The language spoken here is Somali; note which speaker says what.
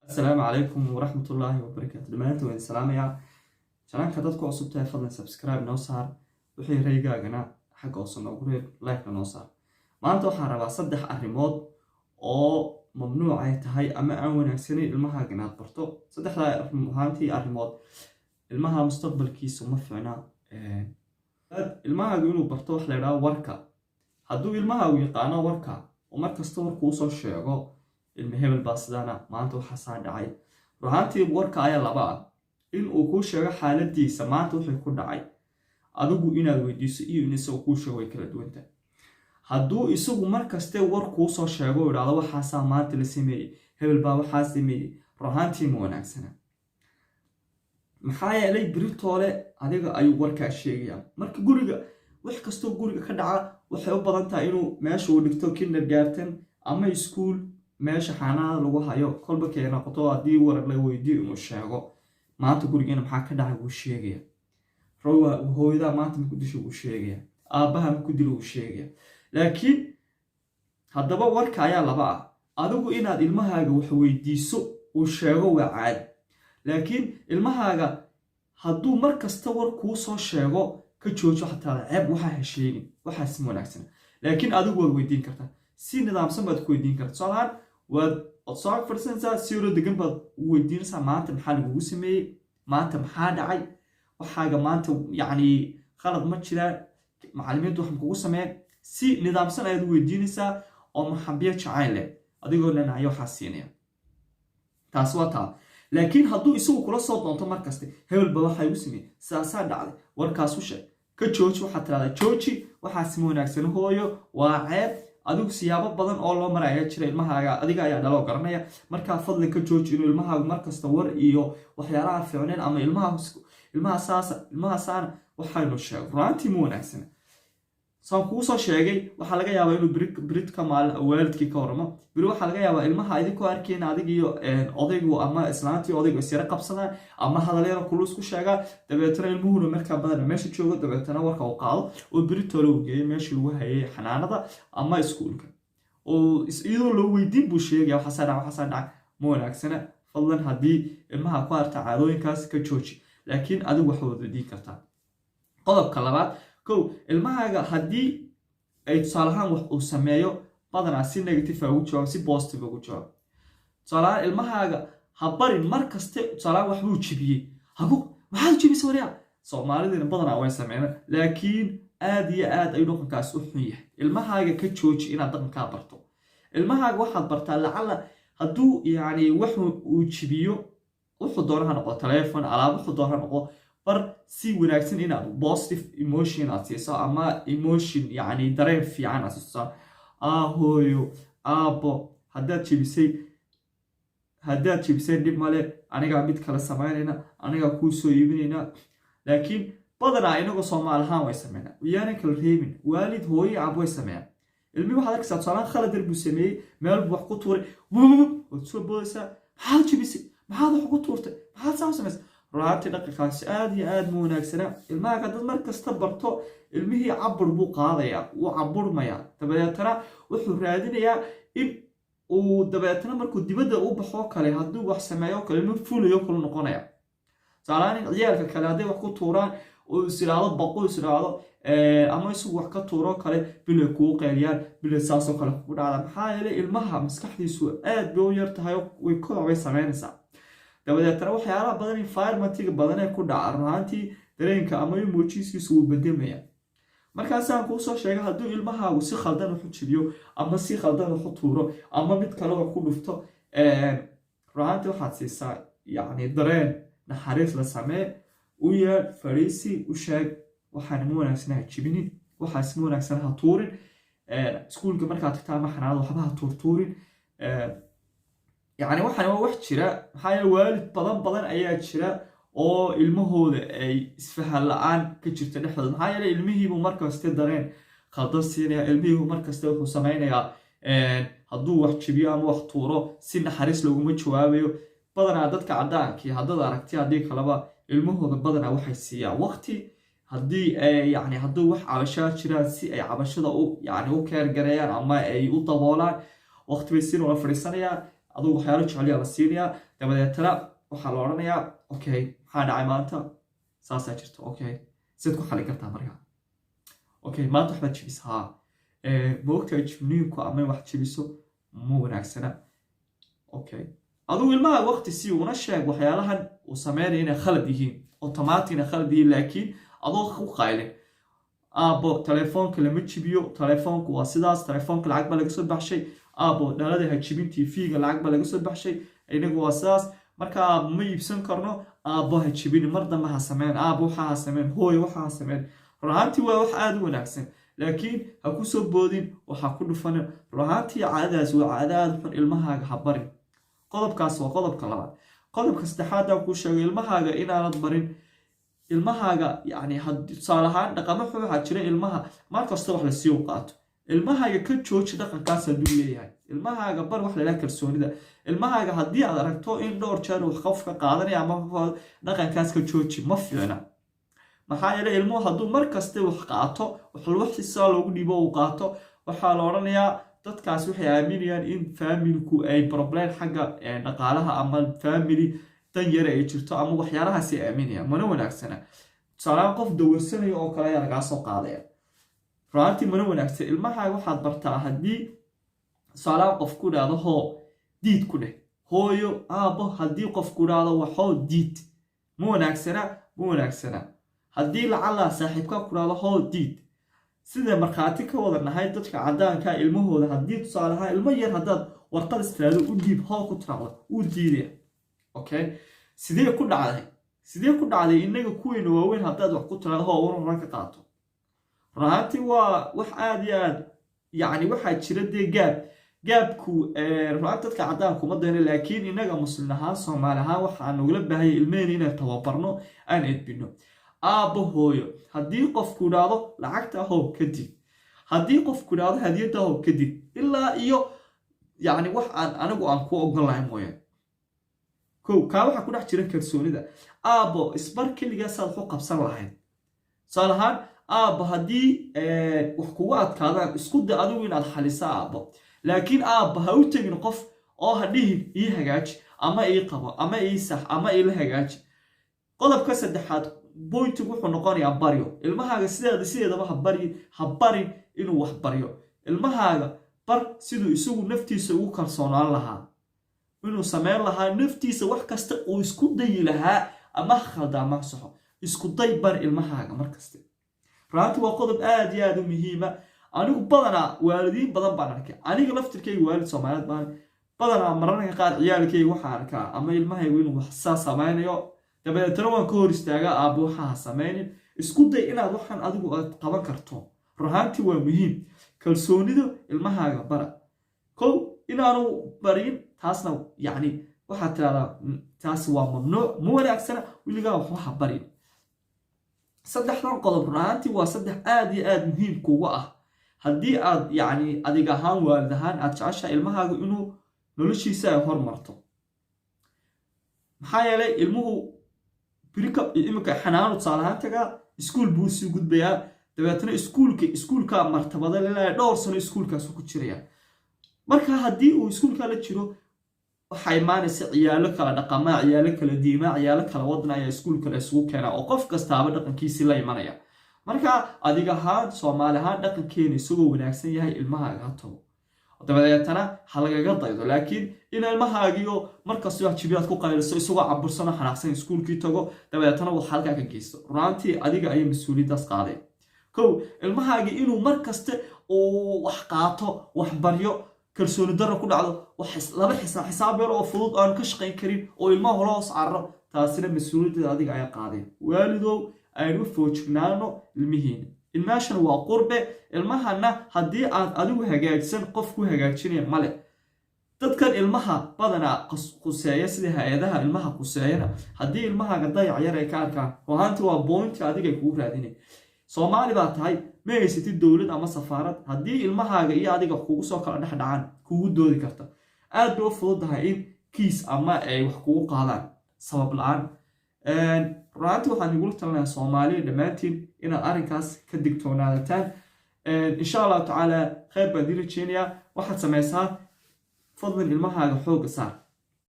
Speaker 1: السلام عليكم ورحمة الله وبركاته. دمانتو وين سلام يا شلون كدتكو عصبتها فضلا سبسكرايب نو صار وحي ريغاغنا حق وصلنا وقريب لايك نو صار maanta waxaan rabaa 3 arrimood oo mamnuuc ay tahay ama aan wanaagsaneyn ilmaha inaad barto. saddexda arrimood ilmaha mustaqbalkiisa ma fiicna. ilmaha inuu barto wax la yiraahdo warka. hadduu ilmaha uu yaqaano warka oo markasta warku soo sheego ilma hebel baa sidana maanta waxa saa dhacay. ruuxantii warka ayaa laba ah in uu ku sheego xaaladiisa maanta wixii ku dhacay adigu inaad weydiiso iyo in isagu ku sheego way kala duwan tahay. hadduu isagu markaste warku soo sheego oo yiraahdo waxa saa maanta la sameeyay hebel baa waxa sameeyay ruuxantii ma wanaagsana. maxaa yeelay biritoole adiga ayuu warka sheegaya marka guriga wax kasto guriga ka dhaca waxay u badan tahay inuu meesha uu dhigto kindergarten ama school meesha xanaanada lagu hayo kolba keena qoto hadii warar la weydiiyo inuu sheego maanta gurigeena maxaa ka dhacay uu sheegaya. hooyada maanta ma ku disho uu sheegaya, aabaha ma ku dilo uu sheegaya. laakiin haddaba warka ayaa laba ah. adigu inaad ilmahaaga wax weydiiso uu sheego waa caadi, laakiin ilmahaaga hadduu markasta war kuu soo sheego ka joojo xataa ceeb waxa ha sheegin waxaas ma wanaagsan. laakiin adigu waad weydiin kartaa si nidaamsan baad ku weydiin kartaa. salaad waad soo farsanaysaa si yaro degan baad u weydiinaysaa maanta maxaa lagugu sameeyey, maanta maxaa dhacay, waxaaga maanta yacni khalad ma jiraa, macallimiintu wax kugu sameeyeen si nidaamsan ayaad u weydiinaysaa oo maxabiyo jacayl leh adigoo leenahay waxa siinaya. taas waa taa. laakiin hadduu isagu kula soo doonto markaste hebel ba waxa uu sameeyay saasaa dhacday warkaas u sheeg ka jooji waxa tiraahdaa jooji waxaas ma wanaagsan hooyo waa ceeb. adigu siyaabo badan oo loo maraya jira ilmahaaga adiga ayaa dhalo garanaya marka fadlan ka jooji inuu ilmahaaga markasta war iyo waxyaalaha fiicneen ama ilmaha saana waxaynu sheego runtii ma wanaagsan. saan kuu soo sheegay waxa laga yaabaa inuu brit ka maal waalidkii ka waramo biri waxa laga yaabaa ilmaha idinku arkeen adiga iyo odaygu ama islaantii odaygu isira qabsadaan ama hadalada kulus ku sheega dabeetana ilmuhu markaa badan meesha joogo dabeetana warka uu qaado oo britolo u geeyo meesha lagu hayay xanaanada ama iskuulka oo iyadoo loo weydiin buu sheegaya waxa saa dhaca ma wanaagsana. fadlan haddii ilmaha ku arta caadooyinkaas ka jooji, laakiin adigu wax wada weydiin kartaa. qodobka labaad ilmahaaga haddii ay tusaalahaan wax uu sameeyo badanaa si negative ugu jawaab si positive ugu jawaab. tusaalahaan ilmahaaga ha barin markaste tusaalahaan wax buu jibiyey hagu maxaad jibisay wariya soomaalidina badanaa way sameeyaan laakiin aad iyo aad ay dhaqankaas u xun yahay. ilmahaaga ka jooji inaad dhaqanka barto. ilmahaaga waxaad bartaa lacala hadduu yacni wax uu jibiyo wuxuu doona ha noqdo telefoon alaab wuxuu doona ha noqdo bar si wanaagsan inaad positive emotion aad siiso ama emotion yacni dareen fiican aad siiso. hooyo aabo haddaad jibisay dhib male anigaa mid kale samaynayna anigaa kuu soo iibinayna. laakiin badanaa inagoo Soomaali ahaan way sameynaa yaana kala reebin waalid hooyo aabo way sameeyaan. ilmi waxaad arkaysaa tusaale khalad buu sameeyey meel wax ku tuuray oo soo boodaysaa maxaad jibisay maxaad wax ku tuurtay maxaad saa samaysay. runtii dhaqankaas aad iyo aad ma wanaagsana. ilmaha dad markasta barto ilmihii cabur buu qaadaya uu caburmaya dabeetana wuxuu raadinayaa in uu dabeetana markuu dibadda u baxo kale hadduu wax sameeyo kale ma fulayo kula noqonaya. salaani ciyaalka kale haday wax ku tuuraan oo isiraado baqo isiraado ama isagu wax ka tuuro kale bilay kuu qeyliyaan bilay saasoo kale ku dhacda. maxaa yeelay ilmaha maskaxdiisu aad bay u yar tahay way koob sameynaysaa dabadeetana waxyaalaha badan environmentiga badan ee ku dhaca runtii dareenka ama emotionskiisu uu bedemaya. markaas aan kuu soo sheegay hadduu ilmahaagu si khaldan wax u jibiyo ama si khaldan wax u tuuro ama mid kale wax ku dhufto runtii waxaad siisaa yacni dareen naxariis la samee u yeer fariisi u sheeg waxaan ma wanaagsan ha jibinin waxaas ma wanaagsan ha tuurin. iskuulka markaad tagtaa ama xanaanada waxba ha tuurtuurin. يعني waxaan waa wax jira maxaa yeelay waalid badan ayaa jira oo ilmahooda ay isfahan la'aan ka jirto dhexdooda. maxaa yeelay ilmihiibu markasta dareen khaldan siinaya ilmihiibu markasta wuxuu sameynayaa hadduu wax jibiyo ama wax tuuro si naxariis looguma jawaabayo. badanaa dadka cadaankii haddaad aragti haddii kaleba ilmahooda badanaa waxay siiyaan waqti haddii yacni hadduu wax cabashaa jiraan si ay cabashada u keergareeyaan ama ay u daboolaan waqti bay siin wala fadhiisanayaan. aduu waxyaalo jecel la siinayaa dabadeetana waxaa la odhanayaa okay maxaa dhacay maanta saasaa jirta okay sidaad ku xalin kartaa markaa okay maanta waxbaad jibisaa moogtahay jibniinku ama wax jibiso ma wanaagsana okay adigu ilmaha waqti si una sheeg waxyaalahan uu sameynaya inay khalad yihiin automaticna khalad yihiin laakiin adoo ku qaylin aabo telefoonka lama jibiyo telefoonku waa sidaas telefoonka lacag baa laga soo baxshay aabo dhalada ha jibin tv-ga lacag baa laga soo baxshay inagu waa sidaas markaa ma iibsan karno aabo ha jibin mar dambe ha sameyn aabo waxaa ha sameyn hooyo waxaa ha sameyn runaantii waa wax aada u wanaagsan laakiin ha ku soo boodin waxaa ku dhufanin runaantii caadadaas waa caada aada xun ilmahaaga ha barin qodobkaas waa qodobka labaad qodobka saddexaad aan kuu sheegay ilmahaaga inaanad barin ilmahaaga yani tusaale ahaan dhaqamo xun waxaa jira ilmaha mar kasta wax lasii u qaato ilmahaaga ka jooji dhaqankaas hadduu leeyahay ilmahaaga bar wax lala kalsoonida ilmahaaga haddii aad aragto in dhowr jeer wax qof ka qaadanaya ama dhaqankaas ka jooji ma fiicna maxaa yeelay ilmuhu hadduu mar kasta wax qaato wax sidaa loogu dhiibo uu qaato waxaa la odhanayaa dadkaas waxay aaminayaan in faamilku ay problem xagga dhaqaalaha ama family dan yar ay jirto ama waxyaalahaas ay aaminayaan mana wanaagsana tusaalahaan qof dawarsanayo oo kale ayaa lagaa soo qaadaya runtii mana wanaagsan ilmaha waxaad bartaa haddii tusaalahaan qof ku dhahdo hoo diid ku dheh hooyo aabo haddii qof ku dhahdo waxoo diid ma wanaagsana haddii lacala saaxiibka ku dhahdo hoo diid sida markhaati ka wada nahay dadka cadaanka ilmahooda haddii tusaalahaan ilmo yar haddaad warqad istiraado u dhiib hoo ku tiraahdo uu diidaya okay sidee ku dhacday inaga kuweyna waaweyn haddaad wax ku tiraahdo hoo waran ka qaato runtii waa wax aada iyo aad yani waxaa jira dee gaabku runtii dadka cadaanku ma dayno laakiin inaga muslim ahaan soomaali ahaan waxaa nagula baahaya ilmaheen inaan tababarno aan edbino aabo hooyo haddii qofku idhaahdo lacagta hoob kadib haddii qofku idhaahdo hadiyadda hoob kadib ilaa iyo yani wax anigu aan ku ogon lahay mooyaan kow kaa waxaa ku dhex jira kalsoonida aabo isbar keligaasaad waxu qabsan lahayd tusaale ahaan aabo haddii wax kugu adkaadaan isku day adigu inaad xalisa aabo laakiin aabo ha u tegin qof oo ha dhihin ii hagaaji ama ii qabo ama ii sax ama iila hagaaji qodobka saddexaad boyntigu wuxuu noqonayaa baryo ilmahaaga sideedaba ha barin inuu wax baryo ilmahaaga bar siduu isagu naftiisa ugu kalsoonaan lahaa inuu sameyn lahaa naftiisa wax kasta uu isku dayi lahaa ama khalda ama saxo isku day bar ilmahaaga markaste runtii waa qodob aada iyo aada u muhiima anigu badanaa waalidiin badan baan arkay aniga laftirkayga waalid soomaaliyeed baan badanaa mararka qaar ciyaalkayga waxaan arkaa ama ilmahaygu inuu wax saa sameynayo dabadeetana waan ka hor istaagaa aabo waxaa ha sameynin isku day inaad waxaan adigu aad qaban karto runaantii waa muhiim kalsoonida ilmahaaga bara kow inaanu barin taasna yani waxaad tirahdaa taas waa mamnuuc ma wanaagsana weligaa waxba barin saddexdan qodob runaantii waa saddex aada iyo aada muhiim kuga ah haddii aad yani adig ahaan waalid ahaan aad jeceshaha ilmahaaga inuu noloshiisa ay hormarto maxaa yeelay ilmuhu imika xanaanu tusaalahaan tagaa iskuul buu sii gudbayaa dabeetana iskuulka martabada lelaya dhowr sano iskuulkaas ku jiraya marka haddii uu iskuulka la jiro waxaa imaanaysa ciyaalo kala dhaqamaa ciyaalo kala diimaa ciyaalo kala wadna ayaa iskuulka la isugu keenaa oo qof kastaaba dhaqankiisii la imanaya marka adig ahaan soomaali ahaan dhaqankeena isagoo wanaagsan yahay ilmahaaga ha tago dabadeetana ha lagaga daydo laakiin in ilmahaagiio markastoo jibiyaad ku qayliso isagoo cabursano xanaaqsan iskuulkii tago dabadeetana wax halkaa ka geysto runaantii adiga ayay mas-uuliyaddaas qaadeen kow ilmahaagii inuu mar kaste uu wax qaato wax baryo kalsooni darro ku dhacdo laba xisaab yar oo fudud aan ka shaqayn karin oo ilmaha hola hoos carro taasina mas-uuliyaddeeda adiga ayaa qaadeen waalidow aynu foojignaano ilmihiina ilmaashan waa qurbe ilmahana haddii aad adigu hagaajisan qof ku hagaajinaya male dadkan ilmaha badanaa quseeya sida hay-adaha ilmaha quseeyana haddii ilmahaaga dayac yar ay ka arkaan ruhaanti waa boynti adigay kugu raadinay soomaali baa tahay ma haysatid dowlad ama safaarad haddii ilmahaaga iyo adiga kugu soo kala dhex dhacaan kugu doodi karta aad bay u fududahay in kiis ama ay wax kugu qaadaan sabab la-aan runaantii waxaan igula talinayaa soomaaliya dhammaantiin inaad arrinkaas ka digtoonaadataan insha allahu tacaala khayr baan idin rajeynayaa waxaad samaysaa fadlan ilmahaaga xooga saar